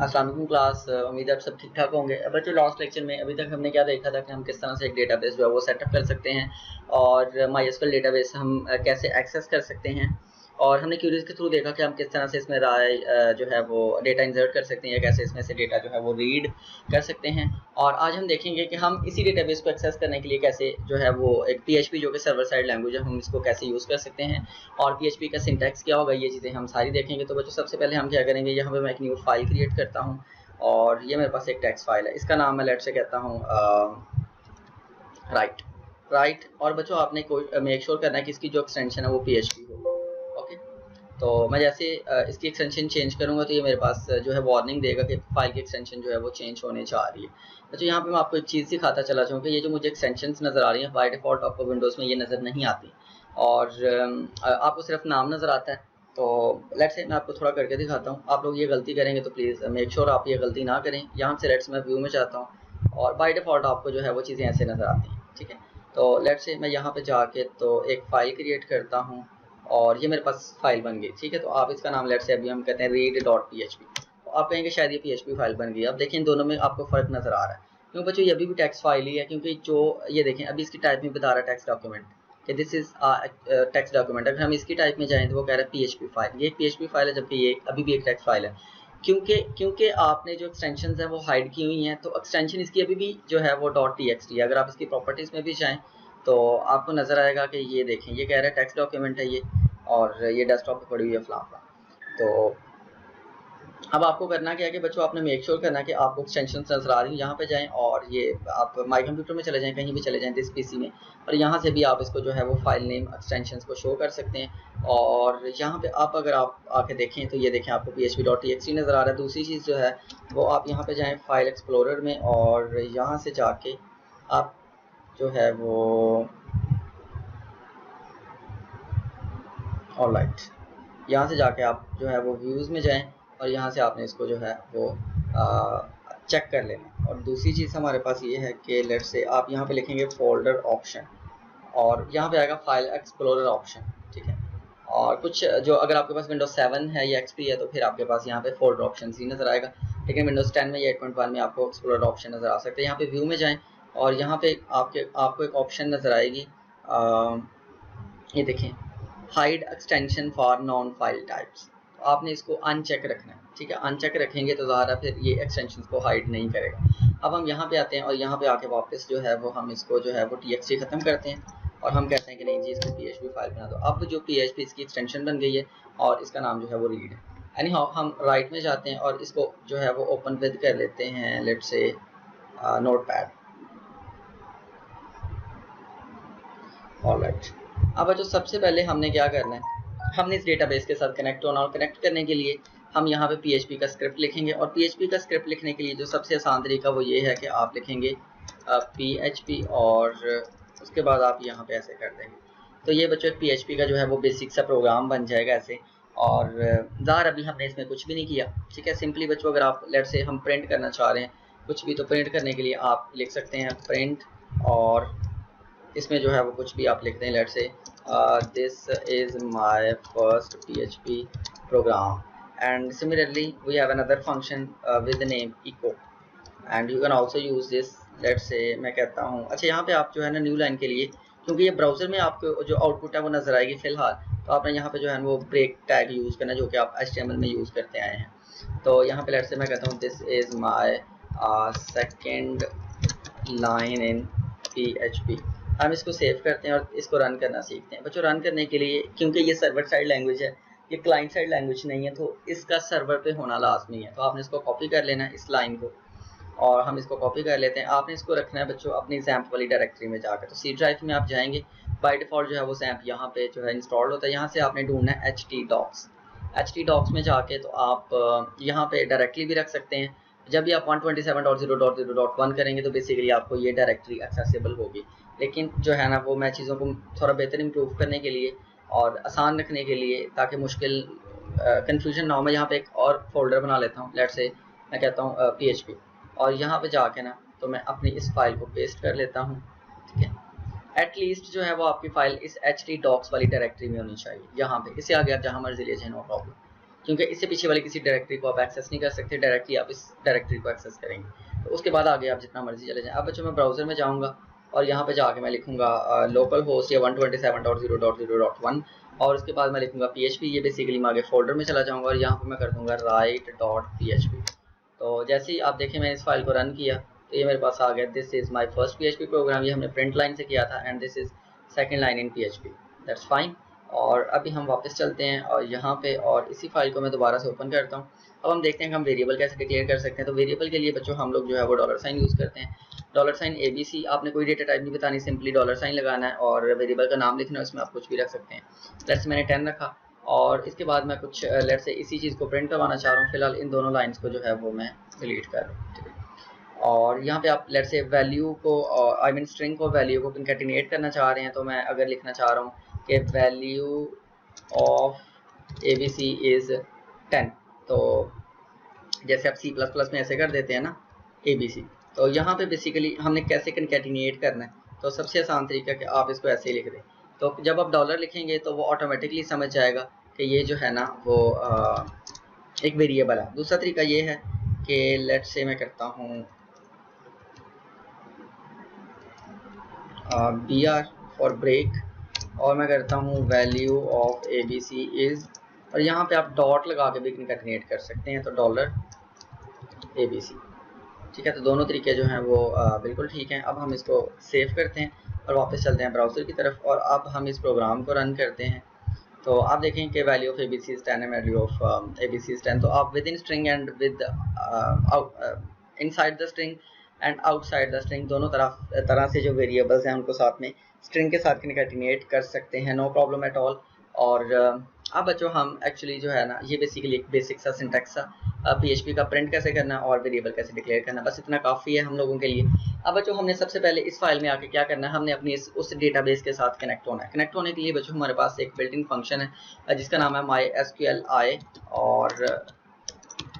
अस्सलाम वालेकुम क्लास, उम्मीद है आप सब ठीक ठाक होंगे। अब बच्चों लास्ट लेक्चर में अभी तक हमने क्या देखा था कि हम किस तरह से एक डेटाबेस जो है वो सेटअप कर सकते हैं और माईएसक्यूएल डेटाबेस हम कैसे एक्सेस कर सकते हैं, और हमने क्यूरीज के थ्रू देखा कि हम किस तरह से इसमें राय जो है वो डेटा इंसर्ट कर सकते हैं या कैसे इसमें से डेटा जो है वो रीड कर सकते हैं। और आज हम देखेंगे कि हम इसी डेटाबेस को एक्सेस करने के लिए कैसे जो है वो एक पीएचपी जो कि सर्वर साइड लैंग्वेज है, हम इसको कैसे यूज़ कर सकते हैं और पीएचपी का सिंटैक्स क्या होगा, ये चीज़ें हम सारी देखेंगे। तो बच्चों सबसे पहले हम क्या करेंगे, यहाँ पे मैं एक न्यू फाइल क्रिएट करता हूँ और ये मेरे पास एक टेक्स्ट फाइल है, इसका नाम मैं लेट से कहता हूँ राइट। और बच्चों आपने कोई मेक श्योर करना है कि इसकी जो एक्सटेंशन है वो पीएचपी हो। ओके, तो मैं जैसे इसकी एक्सटेंशन चेंज करूंगा तो ये मेरे पास जो है वार्निंग देगा कि फाइल की एक्सटेंशन जो है वो चेंज होने जा रही है। अच्छा, यहाँ पे मैं आपको एक चीज़ दिखाता चला जाऊँ कि ये जो मुझे एक्सटेंशन नज़र आ रही है बाय डिफ़ॉल्ट आपको विंडोज़ में ये नज़र नहीं आती और आपको सिर्फ नाम नज़र आता है। तो लेट्स से मैं आपको थोड़ा करके दिखाता हूँ। आप लोग ये गलती करेंगे तो प्लीज़ मेक श्योर आप ये गलती ना करें। यहाँ से लेट्स मैं व्यू में जाता हूँ और बाय डिफ़ॉल्ट आपको जो है वो चीज़ें ऐसे नज़र आती हैं। ठीक है, तो लेट्स से मैं यहाँ पे जाके तो एक फ़ाइल क्रिएट करता हूँ और ये मेरे पास फाइल बन गई। ठीक है, तो आप इसका नाम लेट से अभी हम कहते हैं read.php। तो आप कहेंगे शायद ये php फाइल बन गई। अब देखें इन दोनों में आपको फ़र्क नज़र आ रहा है क्योंकि बच्चों ये अभी भी टेक्स्ट फाइल ही है, क्योंकि जो ये देखें अभी इसकी टाइप में बता रहा है टेक्स्ट डॉक्यूमेंट कि दिस इज़ टेक्स्ट डॉक्यूमेंट। अगर हम इसकी टाइप में जाएँ तो वो कह रहा है php फाइल, ये php फाइल है जबकि ये अभी भी एक टेक्स्ट फाइल है। क्योंकि आपने जो एक्सटेंशन है वो हाइड की हुई हैं, तो एक्सटेंशन इसकी अभी भी जो है वो .txt है। अगर आप इसकी प्रॉपर्टीज़ में भी जाएँ तो आपको नज़र आएगा कि ये देखें ये कह रहा है टेक्स्ट डॉक्यूमेंट है ये, और ये डेस्कटॉप पे पड़ी हुई है फला। तो अब आपको करना क्या है कि बच्चों आपने मेक श्योर करना कि आपको एक्सटेंशन नजर आ रही है। यहाँ पे जाएं और ये आप माई कंप्यूटर में चले जाएं, कहीं भी चले जाएं दिस पीसी में, और यहाँ से भी आप इसको जो है वो फाइल नेम एक्सटेंशन को शो कर सकते हैं। और यहाँ पे आप अगर आप आके देखें तो ये देखें आपको php.txt नज़र आ रहा है। दूसरी चीज़ जो है वो आप यहाँ पे जाएँ फाइल एक्सप्लोरर में और यहाँ से जाके आप जो है वो ऑलराइट यहाँ से जाके आप जो है वो व्यूज़ में जाएं और यहाँ से आपने इसको जो है वो चेक कर लेना। और दूसरी चीज़ हमारे पास ये है कि लेट से आप यहाँ पे लिखेंगे फोल्डर ऑप्शन और यहाँ पे आएगा फाइल एक्सप्लोरर ऑप्शन। ठीक है, और कुछ जो अगर आपके पास विंडोज 7 है या एक्सपी है तो फिर आपके पास यहाँ पे फोल्डर ऑप्शन ही नज़र आएगा, लेकिन विंडोज 10 में या 8.1 में आपको एक्सप्लोरर ऑप्शन नज़र आ सकते हैं। यहाँ पे व्यू में जाएँ और यहाँ पे आपको एक ऑप्शन नज़र आएगी, ये देखें hide extension for non file types. तो आपने इसको अनचेक रखना है। ठीक है, अनचेक रखेंगे तो ज़्यादा फिर ये एक्सटेंशन को हाइड नहीं करेगा। अब हम यहाँ पे आते हैं और यहाँ पे आके वापस जो है वो हम इसको जो है वो txt ख़त्म करते हैं और हम कहते हैं कि नहीं जी इसको php फाइल बना दो। अब जो php इसकी एक्सटेंशन बन गई है और इसका नाम जो है वो रीड है। एनी हाउ हम राइट में जाते हैं और इसको जो है वो ओपन विद कर लेते हैं लेट्स से नोटपैड। ऑलराइट, अब बच्चों सबसे पहले हमने क्या करना है, हमने इस डेटाबेस के साथ कनेक्ट होना और कनेक्ट करने के लिए हम यहाँ पे PHP का स्क्रिप्ट लिखेंगे। और PHP का स्क्रिप्ट लिखने के लिए जो सबसे आसान तरीका वो ये है कि आप लिखेंगे PHP और उसके बाद आप यहाँ पे ऐसे कर देंगे तो ये बच्चों PHP का जो है वो बेसिक सा प्रोग्राम बन जाएगा ऐसे। और ज़ाहिर अभी हमने इसमें कुछ भी नहीं किया। ठीक है, सिंपली बच्चों अगर आप लेट से हम प्रिंट करना चाह रहे हैं कुछ भी, तो प्रिंट करने के लिए आप लिख सकते हैं प्रिंट और इसमें जो है वो कुछ भी आप लिखते हैं लेट से this is my first PHP program and similarly we have another function with the name echo and you can also use this. Let से मैं कहता हूँ, अच्छा यहाँ पे आप जो है ना न्यू लाइन के लिए, क्योंकि ये ब्राउजर में आपको जो आउटपुट है वो नजर आएगी फिलहाल, तो आपने यहाँ पे जो है वो ब्रेक टैग यूज करना जो कि आप HTML में यूज करते आए हैं। तो यहाँ पे लेट से मैं कहता हूँ this is my second line in PHP। हम इसको सेव करते हैं और इसको रन करना सीखते हैं। बच्चों रन करने के लिए, क्योंकि ये सर्वर साइड लैंग्वेज है ये क्लाइंट साइड लैंग्वेज नहीं है, तो इसका सर्वर पे होना लाजमी है। तो आपने इसको कॉपी कर लेना है इस लाइन को और हम इसको कॉपी कर लेते हैं। आपने इसको रखना है बच्चों अपनी XAMPP वाली डायरेक्टरी में जाकर। तो C ड्राइव में आप जाएंगे, बाय डिफ़ॉल्ट जो है वो XAMPP यहाँ पे जो है इंस्टॉल होता है। यहाँ से आपने ढूंढना है htdocs में जाके तो आप यहाँ पे डायरेक्टली भी रख सकते हैं। जब भी आप 127.0.0.1 करेंगे तो बेसिकली आपको ये डायरेक्टरी एक्सेसिबल होगी। लेकिन जो है ना वो मैं चीज़ों को थोड़ा बेहतर इम्प्रूव करने के लिए और आसान रखने के लिए ताकि मुश्किल कन्फ्यूजन ना हो, मैं यहाँ पे एक और फोल्डर बना लेता हूँ। लेट से मैं कहता हूँ PHP और यहाँ पे जाके ना तो मैं अपनी इस फाइल को पेस्ट कर लेता हूँ। ठीक है, एटलीस्ट जो है वो आपकी फाइल इस htdocs वाली डायरेक्टरी में होनी चाहिए। यहाँ पे इससे आगे आप जहाँ मर्जी ले जाए नो प्रॉब्लम। क्योंकि इससे पीछे वाली किसी डायरेक्टरी को आप एक्सेस नहीं कर सकते, डायरेक्टली आप इस डायरेक्टरी को एक्सेस करेंगे। तो उसके बाद आगे आप जितना मर्जी चले जाएं। अब बच्चों मैं ब्राउज़र में जाऊँगा और यहाँ पे जाके मैं लिखूँगा लोकल होस्ट या 127.0.0.1 और उसके बाद मैं लिखूँगा PHP। ये बेसिकली मैं आगे फोल्डर में चला जाऊँगा और यहाँ पर मैं कर दूँगा write.php। तो जैसे ही आप देखें मैंने इस फाइल को रन किया तो ये मेरे पास आ गया, this is my first PHP program. ये हमने प्रिंट लाइन से किया था and this is second line in PHP, that's fine. और अभी हम वापस चलते हैं और यहाँ पे और इसी फाइल को मैं दोबारा से ओपन करता हूँ। अब हम देखते हैं कि हम वेरिएबल कैसे डिक्लेयर कर सकते हैं। तो वेरिएबल के लिए बच्चों हम लोग जो है वो $साइन यूज़ करते हैं, $साइन ABC। आपने कोई डेटा टाइप नहीं बतानी, सिंपली $साइन लगाना है और वेरिएबल का नाम लिखना है, उसमें आप कुछ भी रख सकते हैं। लेट्स मैंने 10 रखा और इसके बाद मैं कुछ लेट्स से इसी चीज़ को प्रिंट करवाना चाह रहा हूँ। फिलहाल इन दोनों लाइन्स को जो है वो मैं डिलीट कर रहा हूँ, ठीक है। और यहाँ पे आप लेट्स से वैल्यू को आई मीन स्ट्रिंग को वैल्यू को कंकैटिनेट करना चाह रहे हैं। तो मैं अगर लिखना चाह रहा हूँ कि वैल्यू ऑफ ABC इज़ 10, तो जैसे आप C++ में ऐसे कर देते हैं ना ABC, तो यहाँ पे बेसिकली हमने कैसे कंकैटिनेट करना है। तो सबसे आसान तरीका कि आप इसको ऐसे ही लिख दें। तो जब आप डॉलर लिखेंगे तो वो ऑटोमेटिकली समझ जाएगा कि ये जो है ना वो एक वेरिएबल है। दूसरा तरीका ये है कि लेट्स से मैं करता हूँ BR फॉर ब्रेक और मैं करता हूँ वैल्यू ऑफ ABC इज़, और यहाँ पे आप डॉट लगा के भी कंकैटिनेट कर सकते हैं, तो $ABC, ठीक है। तो दोनों तरीके जो हैं वो बिल्कुल ठीक हैं। अब हम इसको सेव करते हैं और वापस चलते हैं ब्राउज़र की तरफ और अब हम इस प्रोग्राम को रन करते हैं। तो आप देखें कि value of ABC is 10 and value of ABC is 10। तो आप with in string and with inside the string and outside the string दोनों तरह से जो वेरिएबल्स हैं उनको साथ में स्ट्रिंग के साथ कंकैटिनेट कर सकते हैं, नो प्रॉब्लम एट ऑल। और अब बच्चों हम एक्चुअली जो है ना ये बेसिकली एक बेसिक सा सिंटैक्स सा PHP का प्रिंट कैसे करना है और वेरिएबल कैसे डिक्लेयर करना, बस इतना काफ़ी है हम लोगों के लिए। अब बच्चों हमने सबसे पहले इस फाइल में आके क्या करना है, हमने अपनी उस डेटाबेस के साथ कनेक्ट होना है। कनेक्ट होने के लिए बच्चों हमारे पास एक बिल्ट इन फंक्शन है जिसका नाम है MySQLi और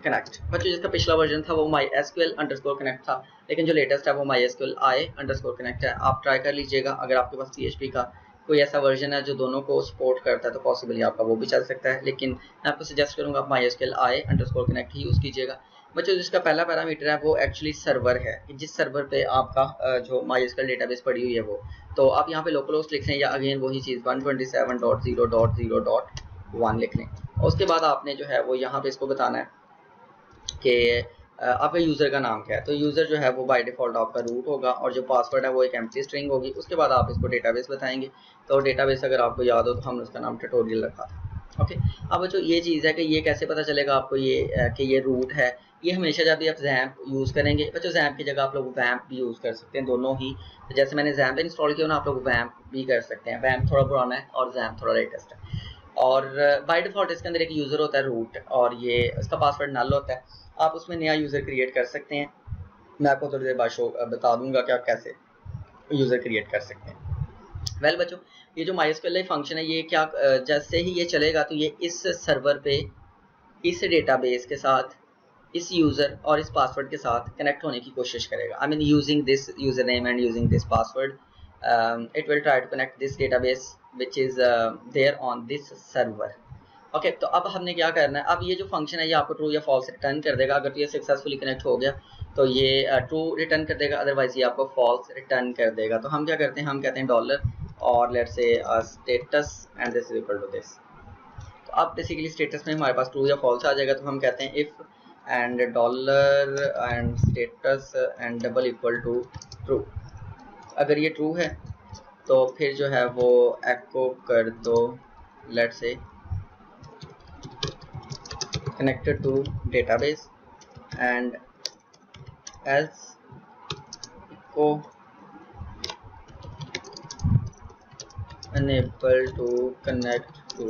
कनेक्ट। बच्चों जिसका पिछला वर्जन था वो MySQL_connect था, लेकिन जो लेटेस्ट है वो MySQLi_connect है। आप ट्राई कर लीजिएगा, अगर आपके पास PHP का कोई ऐसा वर्जन है जो दोनों को सपोर्ट करता है तो पॉसिबली आपका वो भी चल सकता है, लेकिन मैं आपको सजेस्ट करूंगा आप MySQLi_connect ही यूज़ कीजिएगा। बच्चों जिसका पहला पैरामीटर है वो एक्चुअली सर्वर है, जिस सर्वर पे आपका जो MySQL डेटाबेस पड़ी हुई है वो। तो आप यहाँ पे लोकल होस्ट लिख लें या अगेन वही चीज़ 127.0.0.1 लिख लें। और उसके बाद आपने जो है वो यहाँ पे इसको बताना है कि आपका यूज़र का नाम क्या है। तो यूज़र जो है वो बाय डिफ़ॉल्ट आपका रूट होगा और जो पासवर्ड है वो एक एम्प्टी स्ट्रिंग होगी। उसके बाद आप इसको डेटाबेस बताएंगे। तो डेटाबेस अगर आपको याद हो तो हमने उसका नाम ट्यूटोरियल रखा था, ओके। अब जो ये चीज़ है कि ये कैसे पता चलेगा आपको ये कि ये रूट है, ये हमेशा जब भी आप XAMPP यूज़ करेंगे बच्चों XAMPP की जगह आप लोग WAMP भी यूज़ कर सकते हैं, दोनों ही। तो जैसे मैंने XAMPP इंस्टॉल किया ना, आप लोग WAMP भी कर सकते हैं। WAMP थोड़ा पुराना है और XAMPP थोड़ा लेटेस्ट है। और बाय डिफ़ॉल्ट इसके अंदर एक यूज़र होता है रूट और ये इसका पासवर्ड नल होता है। आप उसमें नया यूज़र क्रिएट कर सकते हैं। मैं आपको थोड़ी देर बाद बता दूंगा कि आप कैसे यूज़र क्रिएट कर सकते हैं। वेल बच्चों ये जो MySQL फंक्शन है ये क्या जैसे ही ये चलेगा तो ये इस सर्वर पे इस डेटाबेस के साथ इस यूज़र और इस पासवर्ड के साथ कनेक्ट होने की कोशिश करेगा। I mean using this user name and using this password it will try to connect this database which is there on this server, okay. तो अब हमने क्या करना है, अब ये जो फंक्शन है ये आपको ट्रू या फॉल्स रिटर्न कर देगा। अगर तो ये सक्सेसफुली कनेक्ट हो गया तो ये ट्रू रिटर्न कर देगा, अदरवाइज ये आपको फॉल्स रिटर्न कर देगा। तो हम क्या करते हैं, हम कहते हैं डॉलर और लेट्स से status and this is equal to this. तो अब बेसिकली स्टेटस में हमारे पास ट्रू या फॉल्स आ जाएगा। तो हम कहते हैं if and dollar and status and double equal to true. अगर ये ट्रू है तो फिर जो है वो एको कर दो let's say connected to database and else echo unable to connect to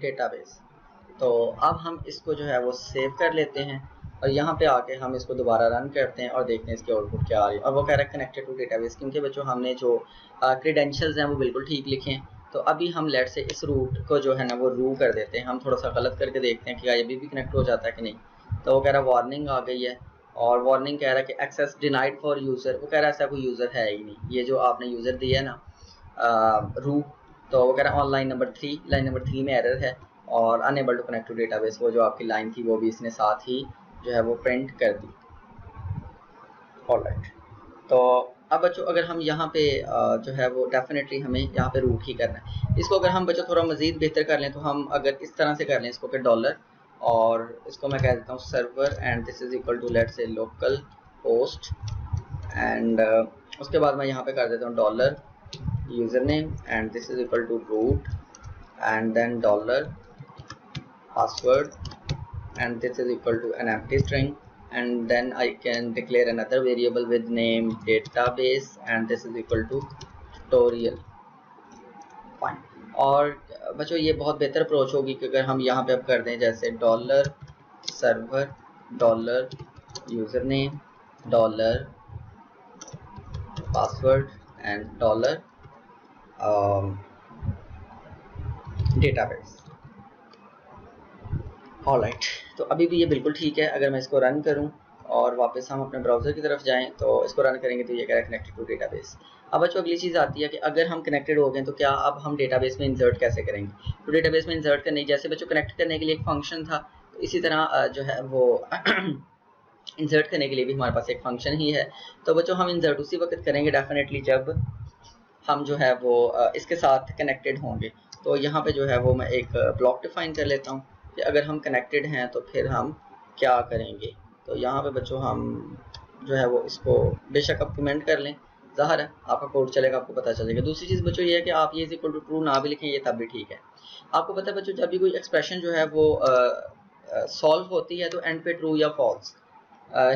database। तो अब हम इसको जो है वो सेव कर लेते हैं और यहाँ पे आके हम इसको दोबारा रन करते हैं और देखते हैं इसकी आउटपुट क्या आ रही है। और वो कह रहा है कनेक्टेड टू डेटाबेस, क्योंकि बच्चों हमने जो क्रेडेंशियल्स हैं वो बिल्कुल ठीक लिखे हैं। तो अभी हम लेट से इस रूट को जो है ना वो रू कर देते हैं। हम थोड़ा सा गलत करके देखते हैं कि ये भी कनेक्ट हो जाता है कि नहीं। तो वो कह रहा है वार्निंग आ गई है और वार्निंग कह रहा है कि एक्सेस डिनाइड फॉर यूज़र। वो कह रहा है ऐसा कोई यूज़र है ही नहीं, ये जो आपने यूज़र दिया है ना रू। तो वो कह रहा है on line number 3, line number 3 में एरर है और unable to connect to database, वो जो आपकी लाइन थी वो भी इसने साथ ही जो है वो प्रिंट कर दी। ऑलराइट, तो अब बच्चों अगर हम यहाँ पे जो है वो डेफिनेटली हमें यहाँ पे रूट ही करना है। इसको अगर हम बच्चों थोड़ा मज़ीद बेहतर कर लें तो हम अगर इस तरह से कर लें इसको कि डॉलर, और इसको मैं कह देता हूँ server and this is equal to let's से लोकल होस्ट, एंड उसके बाद मैं यहाँ पे कर देता हूँ dollar user name and this is equal to root and then dollar password and this is equal to an empty string, and then I can declare another variable with name database and this is equal to tutorial. Fine. और बच्चों ये बहुत बेहतर approach होगी कि अगर हम यहाँ पे अब कर दें जैसे dollar server dollar user name dollar password and dollar database. Alright, तो अभी भी ये बिल्कुल ठीक है। अगर मैं इसको रन करूं और वापस हम अपने ब्राउज़र की तरफ जाएं तो इसको रन करेंगे तो ये कह रहा है कनेक्टेड टू डेटाबेस। अब बच्चों अगली चीज़ आती है कि अगर हम कनेक्टेड हो गए तो क्या अब हम डेटाबेस में इंसर्ट कैसे करेंगे। तो डेटाबेस में इंसर्ट करने जैसे बच्चों कनेक्ट करने के लिए एक फंक्शन था, तो इसी तरह जो है वो इंसर्ट करने के लिए भी हमारे पास एक फंक्शन ही है। तो बच्चों हम इंसर्ट उसी वक्त करेंगे डेफिनेटली जब हम जो है वो इसके साथ कनेक्टेड होंगे। तो यहाँ पे जो है वो मैं एक ब्लॉक डिफाइन कर लेता हूँ कि अगर हम कनेक्टेड हैं तो फिर हम क्या करेंगे। तो यहाँ पे बच्चों हम जो है वो इसको बेशक आप कमेंट कर लें, ज़ाहिर है आपका कोड चलेगा, आपको पता चलेगा। दूसरी चीज़ बच्चों ये है कि आप ये इज इक्वल टू ट्रू ना भी लिखें, ये तब भी ठीक है। आपको पता है बच्चों जब भी कोई एक्सप्रेशन जो है वो सॉल्व होती है तो एंड पे ट्रू या फॉल्स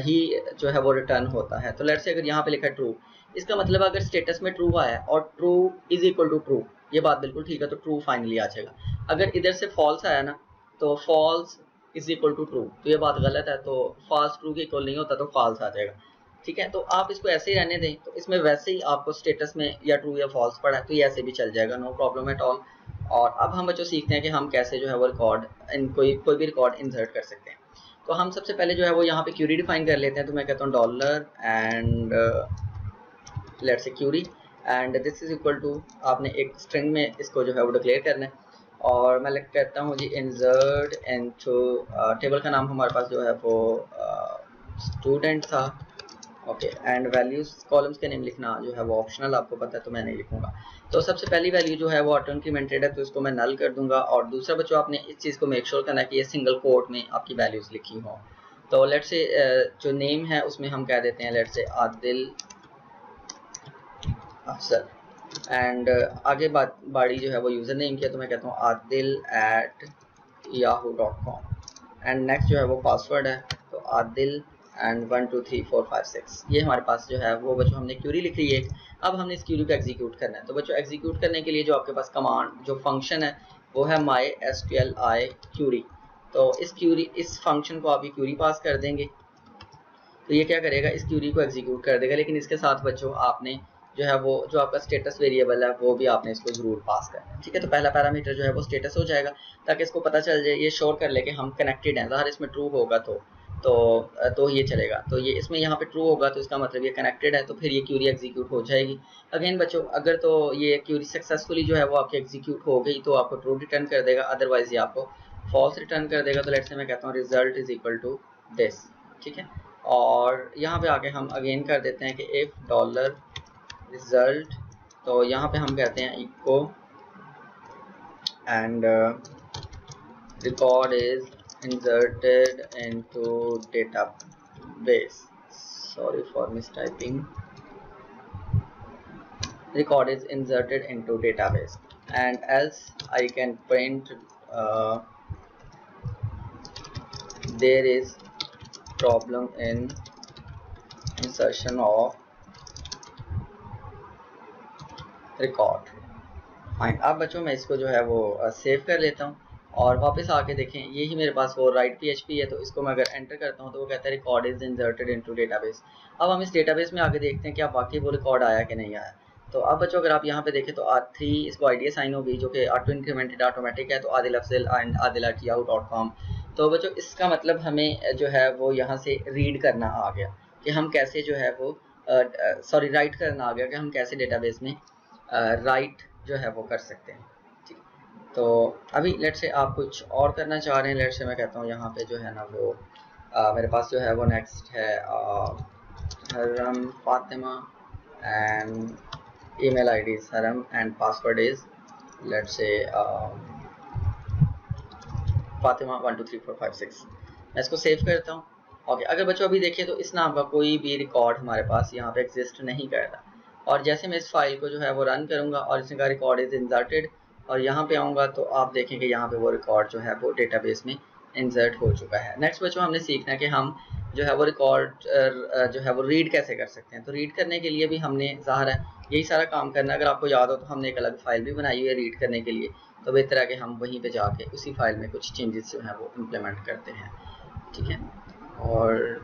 ही जो है वो रिटर्न होता है। तो लेट्स से अगर यहाँ पे लिखा है ट्रू, इसका मतलब अगर स्टेटस में ट्रू आया और true is equal to true, ये बात बिल्कुल ठीक है, तो ट्रू फाइनली आ जाएगा। अगर इधर से फॉल्स आया ना तो false is equal to true, तो ये बात गलत है, तो फॉल्स ट्रू के इक्वल नहीं होता तो फॉल्स आ जाएगा। ठीक है, तो आप इसको ऐसे ही रहने दें, तो इसमें वैसे ही आपको स्टेटस में या ट्रू या फॉल्स पड़ा है तो ये ऐसे भी चल जाएगा, नो प्रॉब्लम एट ऑल। और अब हम बच्चों सीखते हैं कि हम कैसे जो है वो रिकॉर्ड कोई भी रिकॉर्ड इंसर्ट कर सकते हैं। तो हम सबसे पहले जो है वो यहाँ पे क्यूरी डिफाइन कर लेते हैं। तो मैं कहता हूँ डॉलर एंड लेट्स से query and this is equal to, आपने एक स्ट्रिंग में इसको जो है वो डिक्लेयर करना है। और मैं कहता हूँ जी इंसर्ट इनटू, टेबल का नाम हमारे पास जो है वो स्टूडेंट था, ओके, एंड वैल्यूज कॉलम्स के नेम लिखना जो है वो ऑप्शनल, आपको पता है तो मैं नहीं लिखूंगा। तो सबसे पहली वैल्यू जो है वो ऑटो इंक्रीमेंटेड है तो इसको मैं नल कर दूंगा। और दूसरा बच्चों आपने इस चीज़ को मेक श्योर करना है कि ये सिंगल कोट में आपकी वैल्यूज लिखी हो। तो लेट्स से जो नेम है उसमें हम कह देते हैं लेट्स से आदिल अफसर, एंड आगे बाड़ी जो है वो यूज़र नेम किया तो मैं कहता हूँ adil@yahoo.com, एंड नेक्स्ट जो है वो पासवर्ड है तो आदिल एंड 1 2 3 4 5 6। ये हमारे पास जो है वो बच्चों हमने क्यूरी लिख ली है। अब हमने इस क्यूरी को एग्जीक्यूट करना है। तो बच्चों एग्जीक्यूट करने के लिए जो आपके पास कमांड जो फंक्शन है वो है mysqli क्यूरी। तो इस फंक्शन को आप ये क्यूरी पास कर देंगे तो ये क्या करेगा, इस क्यूरी को एग्जीक्यूट कर देगा। लेकिन इसके साथ बच्चों आपने जो है वो जो आपका स्टेटस वेरिएबल है वो भी आपने इसको जरूर पास करना है। ठीक है, तो पहला पैरामीटर जो है वो स्टेटस हो जाएगा ताकि इसको पता चल जाए, ये शोर कर ले कि हम कनेक्टेड हैं। ज़ाहिर इसमें ट्रू होगा तो ये चलेगा। तो ये इसमें यहाँ पे ट्रू होगा तो इसका मतलब ये कनेक्टेड है, तो फिर ये क्यूरी एग्जीक्यूट हो जाएगी। अगेन बच्चों अगर तो ये क्यूरी सक्सेसफुली जो है वो आपकी एग्जीक्यूट हो गई तो आपको ट्रू रिटर्न कर देगा, अदरवाइज ये आपको फॉल्स रिटर्न कर देगा। तो लेट्स से मैं कहता हूँ result is equal to this. ठीक है, और यहाँ पे आके हम अगेन कर देते हैं कि इफ डॉलर रिजल्ट, तो यहाँ पे हम कहते हैं echo and record is inserted into database, sorry for mistyping, record is inserted into database, and else I can print there is problem in insertion of record। Fine, अब बच्चों मैं इसको जो है वो सेव कर लेता हूँ और वापस आके देखें यही मेरे पास वो राइट PHP है। तो इसको मैं अगर एंटर करता हूँ तो वो कहता है record is inserted into database. अब हम इस डेटाबेस में आके देखते हैं कि आप वाकई वो रिकॉर्ड आया कि नहीं आया। तो अब बच्चों अगर आप यहाँ पे देखें तो R3 इसको ID असाइन होगी जो कि ऑटो इंक्रीमेंटेड ऑटोमेटिक है, तो आदिल अफजल एंड adil@yahoo.com। तो बच्चों इसका मतलब हमें जो है वो यहाँ से रीड करना आ गया कि हम कैसे जो है वो सॉरी राइट करना आ गया कि हम कैसे डेटाबेस में राइट जो है वो कर सकते हैं। ठीक, तो अभी लेट से आप कुछ और करना चाह रहे हैं, लेट से मैं कहता हूँ यहाँ पे जो है ना वो मेरे पास जो है वो नेक्स्ट है हरम Fatima and email ID is हरम एंड पासवर्ड इज लेट से फातिमा 123456। मैं इसको सेव करता हूँ। ओके, अगर बच्चों अभी देखिए तो इस नाम का कोई भी रिकॉर्ड हमारे पास यहाँ पे एग्जिस्ट नहीं कर रहा, और जैसे मैं इस फाइल को जो है वो रन करूँगा और इसका रिकॉर्ड इज इंसर्टेड और यहाँ पे आऊँगा तो आप देखेंगे यहाँ पे वो रिकॉर्ड जो है वो डेटाबेस में इंसर्ट हो चुका है। नेक्स्ट बच्चों हमने सीखना है कि हम जो है वो रिकॉर्ड जो है वो रीड कैसे कर सकते हैं। तो रीड करने के लिए भी हमने ज़ाहिर है यही सारा काम करना है। अगर आपको याद हो तो हमने एक अलग फाइल भी बनाई हुई है रीड करने के लिए, तो बेहतर है कि हम वहीं पे जाके उसी फाइल में कुछ चेंजेस जो हैं वो इम्प्लीमेंट करते हैं। ठीक है, और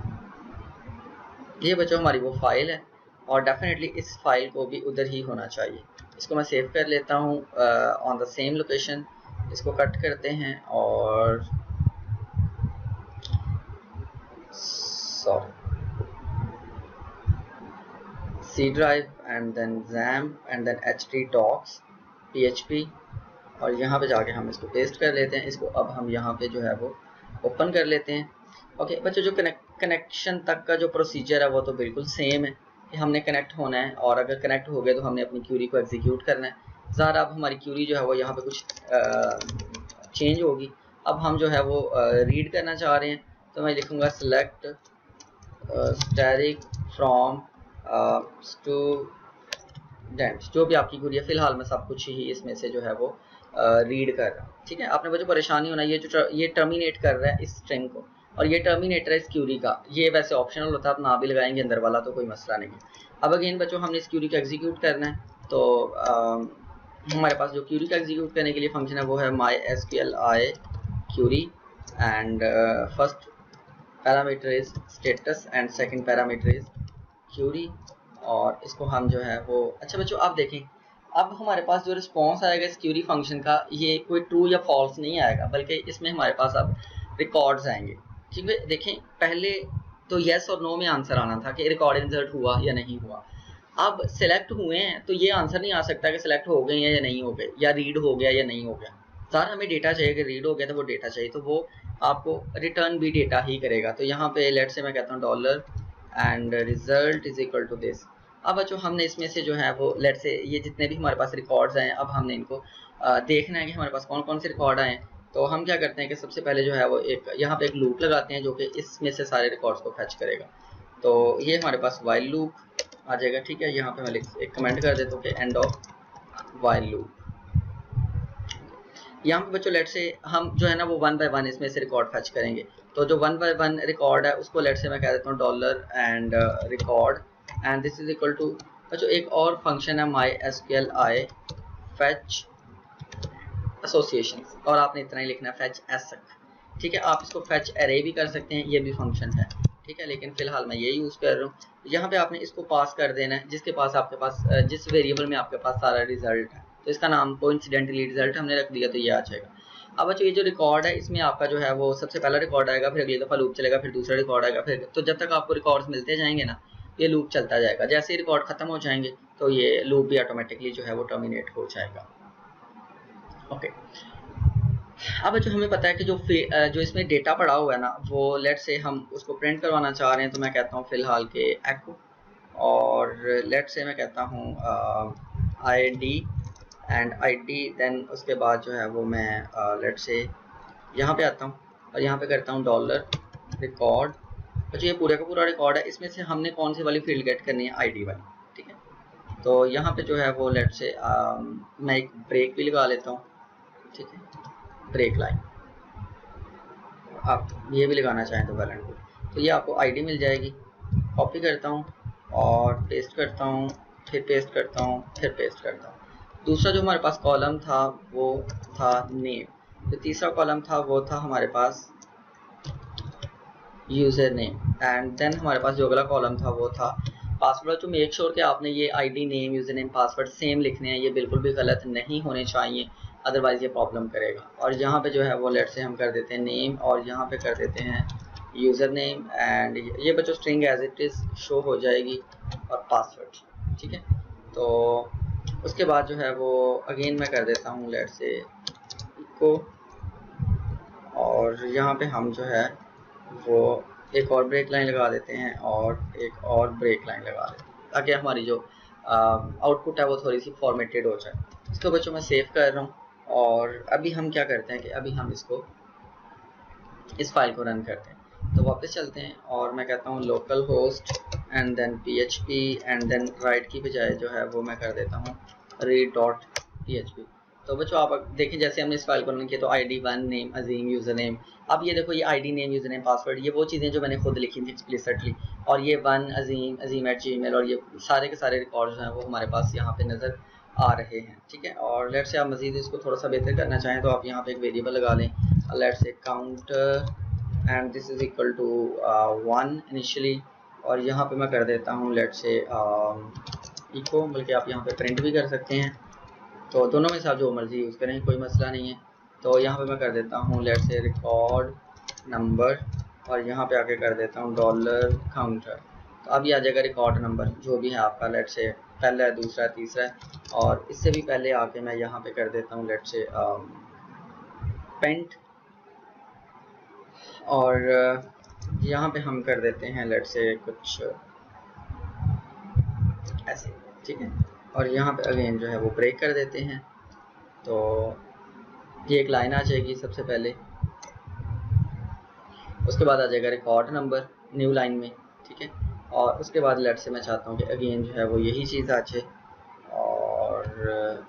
ये बच्चों हमारी वो फाइल है और डेफिनेटली इस फाइल को भी उधर ही होना चाहिए। इसको मैं सेव कर लेता हूँ ऑन द सेम लोकेशन। इसको कट करते हैं और C drive and then XAMPP and then HT docs PHP, और यहाँ पे जाके हम इसको पेस्ट कर लेते हैं। इसको अब हम यहाँ पे जो है वो ओपन कर लेते हैं। ओके बच्चों, जो कनेक्शन तक का जो प्रोसीजर है वो तो बिल्कुल सेम है कि हमने कनेक्ट होना है, और अगर कनेक्ट हो गए तो हमने अपनी क्यूरी को एग्जीक्यूट करना है। ज़रा अब हमारी क्यूरी जो है वो यहाँ पे कुछ चेंज होगी। अब हम जो है वो रीड करना चाह रहे हैं, तो मैं लिखूँगा सेलेक्ट स्टैटिक फ्रॉम स्टूडेंट, जो भी आपकी क्यूरी है। फिलहाल मैं सब कुछ ही इसमें से जो है वो रीड कर रहा हूँ। ठीक है, आपने बच्चों परेशानी होना, ये जो ये टर्मिनेट कर रहा है इस स्ट्रिंग को, और ये टर्मिनेटर है इस क्यूरी का। ये वैसे ऑप्शनल होता है, आप ना भी लगाएंगे अंदर वाला तो कोई मसला नहीं है। अब अगेन बच्चों हमने इस क्यूरी को एग्जीक्यूट करना है, तो हमारे पास जो क्यूरी का एग्जीक्यूट करने के लिए फंक्शन है वो है mysqli query, and first parameter is status and second parameter is query, और इसको हम जो है वो अच्छा बच्चों आप देखें अब हमारे पास जो रिस्पॉन्स आएगा इस क्यूरी फंक्शन का, ये कोई ट्रू या फॉल्स नहीं आएगा, बल्कि इसमें हमारे पास अब रिकॉर्ड्स आएंगे। ठीक है, देखें पहले तो येस और नो में आंसर आना था कि रिकॉर्ड इंसर्ट हुआ या नहीं हुआ। अब सिलेक्ट हुए हैं तो ये आंसर नहीं आ सकता कि सिलेक्ट हो गए या नहीं हो गए, या रीड हो गया या नहीं हो गया। सारा हमें डेटा चाहिए कि रीड हो गया तो वो डेटा चाहिए, तो वो आपको रिटर्न भी डेटा ही करेगा। तो यहाँ पे लेट से मैं कहता हूँ dollar and result is equal to this. अब बच्चों हमने इसमें से जो है वो लेट से ये जितने भी हमारे पास रिकॉर्ड्स आए हैं, अब हमने इनको देखना है कि हमारे पास कौन कौन से रिकॉर्ड आए हैं। तो हम क्या करते हैं कि सबसे पहले जो है वो एक यहाँ पे एक लूप लगाते हैं जो कि इसमें से सारे रिकॉर्ड्स को फैच करेगा। तो ये हमारे पास वाइल लूप आ जाएगा। ठीक है, यहाँ पे मैं एक कमेंट कर देता हूँ कि एंड ऑफ वाइल लूप। यहाँ पे बच्चों लेट से हम जो है ना वो 1 बाय 1 इसमें से रिकॉर्ड फैच करेंगे। तो जो 1 बाय 1 रिकॉर्ड है उसको लेट से मैं कह देता हूँ dollar and record, and this is equal to बच्चों एक और फंक्शन है mysqli fetch associations, और आपने इतना ही लिखना है fetch assoc। ठीक है, आप इसको fetch array भी कर सकते हैं, ये भी फंक्शन है। ठीक है, लेकिन फिलहाल मैं ये यूज़ कर रहा हूँ। यहाँ पे आपने इसको पास कर देना है जिसके पास आपके पास जिस वेरिएबल में आपके पास सारा रिजल्ट है। तो इसका नाम कोइंसिडेंटली रिजल्ट हमने रख दिया, तो ये आ जाएगा। अब बच्चों ये जो रिकॉर्ड है इसमें आपका जो है वो सबसे पहला रिकॉर्ड आएगा, फिर अगली दफ़ा लूप चलेगा, फिर दूसरा रिकॉर्ड आएगा, फिर तो जब तक आपको रिकॉर्ड्स मिलते जाएंगे ना ये लूप चलता जाएगा। जैसे ही रिकॉर्ड खत्म हो जाएंगे तो ये लूप भी ऑटोमेटिकली जो है वो टर्मिनेट हो जाएगा। ओके, अब जो हमें पता है कि जो इसमें डेटा पड़ा हुआ है ना वो लेट से हम उसको प्रिंट करवाना चाह रहे हैं, तो मैं कहता हूँ फिलहाल के एको, और लेट से मैं कहता हूँ ID एंड ID, देन उसके बाद जो है वो मैं लेट से यहाँ पे आता हूँ और यहाँ पे करता हूँ डॉलर रिकॉर्ड। तो ये पूरा का पूरा रिकॉर्ड है, इसमें से हमने कौन सी वाली फील्ड गेट करनी है, ID वाली। ठीक है, तो यहाँ पे जो है वो लेट से मैं एक ब्रेक भी लगा लेता हूँ। ठीक है, ब्रेक लाइन, आप ये भी लगाना चाहें तो वेल एंड गुड। तो ये आपको ID मिल जाएगी। कॉपी करता हूँ और पेस्ट करता हूँ, फिर पेस्ट करता हूँ, फिर पेस्ट करता हूँ। दूसरा जो हमारे पास कॉलम था वो था नेम, जो तीसरा कॉलम था वो था हमारे पास यूज़र नेम, एंड देन हमारे पास जो अगला कॉलम था वो था पासवर्ड। तो मेक श्योर कि आपने ये ID name user name password same लिखने हैं, ये बिल्कुल भी गलत नहीं होने चाहिए, अदरवाइज ये प्रॉब्लम करेगा। और यहाँ पे जो है वो लेट से हम कर देते हैं नेम, और यहाँ पे कर देते हैं यूज़र नेम, एंड ये बच्चों string as it is show हो जाएगी, और पासवर्ड। ठीक है, तो उसके बाद जो है वो अगेन मैं कर देता हूँ लेट से इको, और यहाँ पे हम जो है वो एक और ब्रेक लाइन लगा देते हैं और एक और ब्रेक लाइन लगा देते हैं ताकि हमारी जो आउटपुट है वो थोड़ी सी फॉर्मेटेड हो जाए। इसको बच्चों मैं सेव कर रहा हूँ और अभी हम क्या करते हैं कि अभी हम इस फाइल को रन करते हैं। तो वापस चलते हैं और मैं कहता हूँ local host and then php and then write की बजाय जो है वो मैं कर देता हूँ read.php। तो बच्चों आप देखें जैसे हमने इस फाइल को रन किया तो ID1 नेम अजीम यूज़र नेम, अब ये देखो ये ID name user name password ये वो चीज़ें जो मैंने खुद लिखी थी एक्सप्लिसिटली, और ये 1 अजीम@gmail और ये सारे के सारे रिकॉर्ड जो हैं वो हमारे पास यहाँ पे नज़र आ रहे हैं। ठीक है, और लेट्स से आप मज़ीद इसको थोड़ा सा बेहतर करना चाहें तो आप यहाँ पे एक वेरिएबल लगा लें, लेट्स से count and this is equal to 1 initially, और यहाँ पे मैं कर देता हूँ लेट्स से इको, बल्कि आप यहाँ पे प्रिंट भी कर सकते हैं, तो दोनों में से आप जो मर्जी यूज़ करें कोई मसला नहीं है। तो यहाँ पे मैं कर देता हूँ लेट्स से रिकॉर्ड नंबर और यहाँ पे आके कर देता हूँ डॉलर काउंटर, तो अब ये आ जाएगा रिकॉर्ड नंबर जो भी है आपका, लेट्स से पहला है, दूसरा है, तीसरा है, और इससे भी पहले आके मैं यहाँ पे कर देता हूँ लेट्स से पेंट, और यहाँ पे हम कर देते हैं लेट्स से कुछ ऐसे। ठीक है, और यहाँ पे अगेन जो है वो ब्रेक कर देते हैं, तो ये एक लाइन आ जाएगी सबसे पहले, उसके बाद आ जाएगा रिकॉर्ड नंबर न्यू लाइन में। ठीक है, और उसके बाद लेट्स से मैं चाहता हूँ कि अगेन जो है वो यही चीज़ आ जाए, और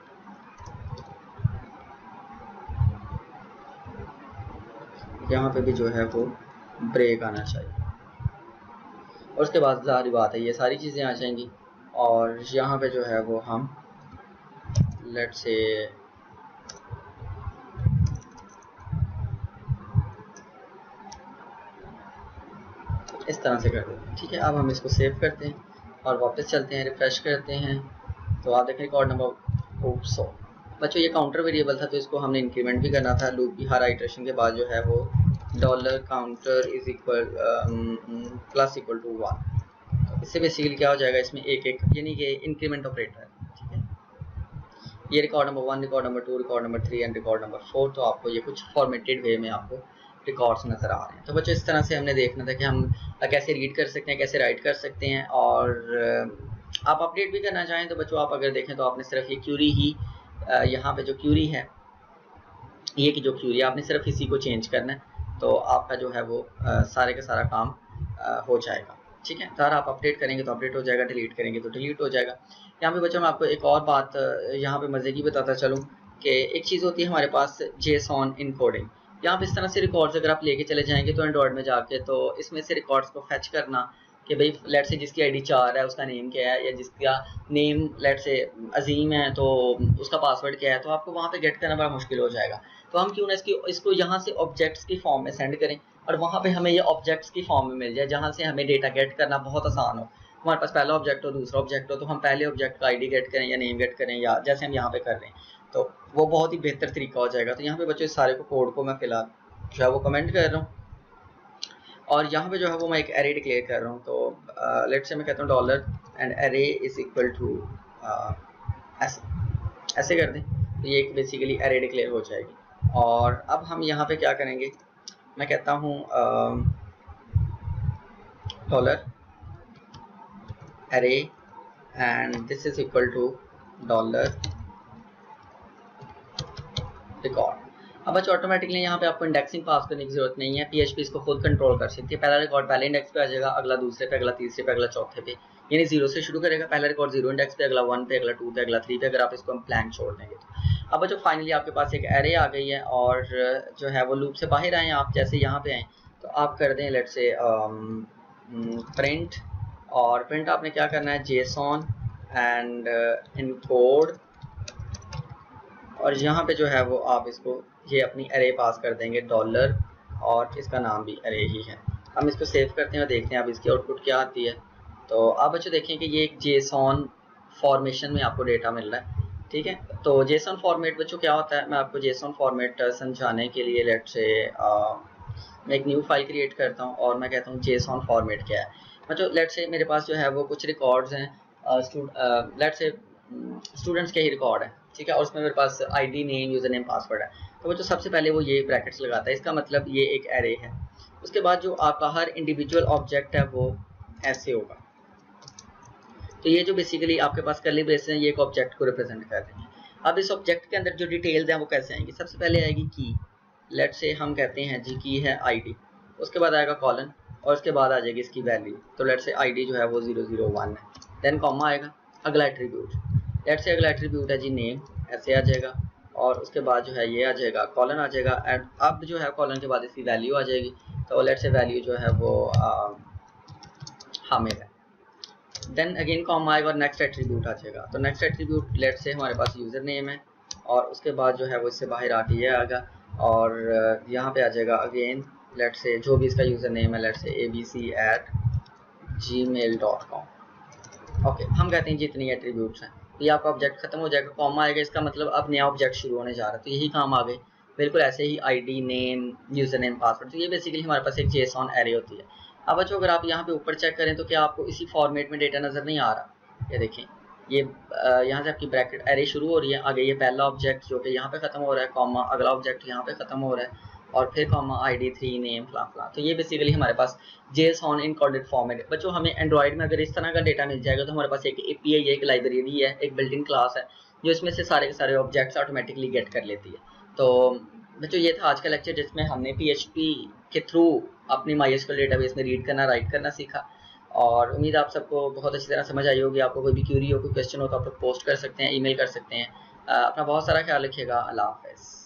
यहाँ पे भी जो है वो ब्रेक आना चाहिए, और उसके बाद सारी बात है ये सारी चीज़ें आ जाएंगी, और यहाँ पे जो है वो हम लेट्स से इस तरह से कर देते हैं। ठीक है, अब हम इसको सेव करते हैं और वापस चलते हैं, रिफ्रेश करते हैं, तो आप देखें रिकॉर्ड नंबर ओप्स बच्चों ये काउंटर वेरिएबल था तो इसको हमने इंक्रीमेंट भी करना था, लूप की हर आइटरेशन के बाद जो है वो dollar counter is equal plus equal to 1, तो इससे बेसिकली क्या हो जाएगा इसमें एक एक यानी कि इंक्रीमेंट ऑपरेटर है। ठीक है, ये record number 1, record number 2, record number 3 and record number 4, तो आपको ये कुछ फॉर्मेटेड वे में आपको रिकॉर्ड्स नज़र आ रहे हैं। तो बच्चों इस तरह से हमने देखना था कि हम कैसे रीड कर सकते हैं, कैसे राइट कर सकते हैं, और आप अपडेट भी करना चाहें तो बच्चों आप अगर देखें तो आपने सिर्फ ये क्यूरी ही यहाँ पे जो क्यूरी है ये कि जो क्यूरी आपने सिर्फ इसी को चेंज करना है, तो आपका जो है वो सारे का सारा काम हो जाएगा। ठीक है, सारा आप अपडेट करेंगे तो अपडेट हो जाएगा, डिलीट करेंगे तो डिलीट हो जाएगा। यहाँ पे बच्चों मैं आपको एक और बात यहाँ पे मज़े की बताता चलूँ कि एक चीज़ होती है हमारे पास जेसॉन इनकोडिंग, यहाँ पे इस तरह से रिकॉर्ड्स अगर आप लेके चले जाएंगे तो एंड्रॉयड में जाके तो इसमें से रिकॉर्ड्स को फैच करना कि भाई लेट से जिसकी आईडी 4 है उसका नेम क्या है, या जिसका नेम लेट से अजीम है तो उसका पासवर्ड क्या है, तो आपको वहाँ पे गेट करना बड़ा मुश्किल हो जाएगा। तो हम क्यों ना इसको यहाँ से ऑब्जेक्ट्स की फॉर्म में सेंड करें और वहाँ पे हमें ये ऑब्जेक्ट्स की फॉर्म में मिल जाए, जहाँ से हमें डेटा गेट करना बहुत आसान हो। हमारे पास पहला ऑब्जेक्ट हो, दूसरा ऑब्जेक्ट हो, तो हम पहले ऑब्जेक्ट का आईडी गेट करें या नेम गेट करें, या जैसे हम यहाँ पे कर रहे हैं, तो वो बहुत ही बेहतर तरीका हो जाएगा। तो यहाँ पे बच्चों इस सारे कोड को मैं फिलहाल जो है वो कमेंट कर रहा हूँ, और यहाँ पे जो है वो मैं एक एरे डिक्लेयर कर रहा हूँ। तो लेट से मैं कहता हूँ dollar and array is equal to ऐसे कर दें, तो ये एक बेसिकली एरे डिक्लेयर हो जाएगी। और अब हम यहाँ पे क्या करेंगे, मैं कहता हूँ dollar array and this is equal to dollar record. अब बच्चों ऑटोमेटिकली यहाँ पे आपको इंडेक्सिंग पास करने की जरूरत नहीं है, PHP इसको खुद कंट्रोल कर सकती है। पहला रिकॉर्ड पहले इंडेक्स पे आ जाएगा, अगला दूसरे पे, अगला तीसरे पे, अगला चौथे पे, यानी 0 से शुरू करेगा। पहला रिकॉर्ड 0 इंडेक्स पे, अगला 1 पे, अगला 2 पे, अगला 3 पे, अगर आप इसको हम ब्लैंक छोड़ देंगे तो। अब बच्चों फाइनली आपके पास एक एरे आ गई है, और जो है वो लूप से बाहर आए आप, जैसे यहाँ पे आए तो आप कर दें लेट से प्रिंट, और प्रिंट आपने क्या करना है जेसॉन एंड इनकोड, और यहाँ पे जो है वो आप इसको ये अपनी एरे पास कर देंगे डॉलर, और इसका नाम भी एरे ही है। हम इसको सेव करते हैं और देखते हैं अब इसकी आउटपुट क्या आती है। तो आप बच्चों देखें कि ये एक जेसॉन फॉर्मेशन में आपको डेटा मिल रहा है। ठीक है, तो जेसॉन फॉर्मेट बच्चों क्या होता है, मैं आपको जेसॉन फॉर्मेट समझाने के लिए लेट से मैं एक न्यू फाइल क्रिएट करता हूँ और मैं कहता हूँ जेसॉन फॉर्मेट क्या है। बच्चों लेट से मेरे पास जो है वो कुछ रिकॉर्ड्स हैं, लेट से स्टूडेंट्स के ही रिकॉर्ड है। ठीक है, और उसमें मेरे पास ID name user name password है। तो वो जो सबसे पहले वो ये ब्रैकेट्स लगाता है, इसका मतलब ये एक एरे है। उसके बाद जो आपका हर इंडिविजुअल ऑब्जेक्ट है वो ऐसे होगा। तो ये जो बेसिकली आपके पास कर्ली ब्रेसेस हैं ये एक ऑब्जेक्ट को रिप्रेजेंट कर रहे हैं। अब इस ऑब्जेक्ट के अंदर जो डिटेल्स हैं वो कैसे आएंगी, सबसे पहले आएगी की, लेट से हम कहते हैं जी की है आईडी, उसके बाद आएगा कॉलन और उसके बाद आ जाएगी इसकी वैल्यू, तो लेट से आईडी जो है वो 001 है, देन कॉमा आएगा, अगला एट्रीब्यूट, लेट से अगला एट्रीब्यूट है जी नेम, ऐसे आ जाएगा, और उसके बाद जो है ये आ जाएगा कॉलन आ जाएगा, एंड अब जो है कॉलन के बाद इसकी वैल्यू आ जाएगी, तो लेट से वैल्यू जो है वो हामिद है, देन अगेन कॉमा आएगा और नेक्स्ट एट्रीब्यूट आ जाएगा, तो नेक्स्ट एट्रीब्यूट लेट से हमारे पास यूज़र नेम है, और उसके बाद जो है वो इससे बाहर आके ये आएगा, और यहाँ पे आ जाएगा अगेन लेट से जो भी इसका यूज़र नेम है, लेट से abc@gmail.com। ओके, हम कहते हैं जितनी एट्रीब्यूट्स हैं, तो ये आपका ऑब्जेक्ट खत्म हो जाएगा, कॉमा आएगा, इसका मतलब अब नया ऑब्जेक्ट शुरू होने जा रहा है, तो यही काम आ गए। बिल्कुल ऐसे ही ID, name, user name, password, तो ये बेसिकली हमारे पास एक जेसॉन एरे होती है। अब बच्चों अगर आप यहाँ पे ऊपर चेक करें तो क्या आपको इसी फॉर्मेट में डेटा नज़र नहीं आ रहा, ये देखें, ये यहाँ से आपकी ब्रैकेट एरे शुरू हो रही है, आगे ये पहला ऑब्जेक्ट जो कि यहाँ पे खत्म हो रहा है, कॉमा अगला ऑब्जेक्ट यहाँ पे खत्म हो रहा है, और फिर कॉमा आईडी 3 नेम फला फला, तो ये बेसिकली हमारे पास जेसॉन इनकोडेड फॉर्मेट। बच्चों हमें एंड्रॉइड में अगर इस तरह का डेटा मिल जाएगा तो हमारे पास एक एपीआई है, एक लाइब्रेरी है, एक बिल्ट इन क्लास है जो इसमें से सारे के सारे ऑब्जेक्ट्स ऑटोमेटिकली गेट कर लेती है। तो बच्चों ये था आज का लेक्चर जिसमें हमने पीएचपी के थ्रू अपनी MySQL डेटाबेस में रीड करना, राइट करना सीखा, और उम्मीद आप सबको बहुत अच्छी तरह समझ आई होगी। आपको कोई भी क्यूरी हो, कोई क्वेश्चन हो तो आप लोग पोस्ट कर सकते हैं, ईमेल कर सकते हैं। अपना बहुत सारा ख्याल रखिएगा। अल्लाह हाफ़िज़।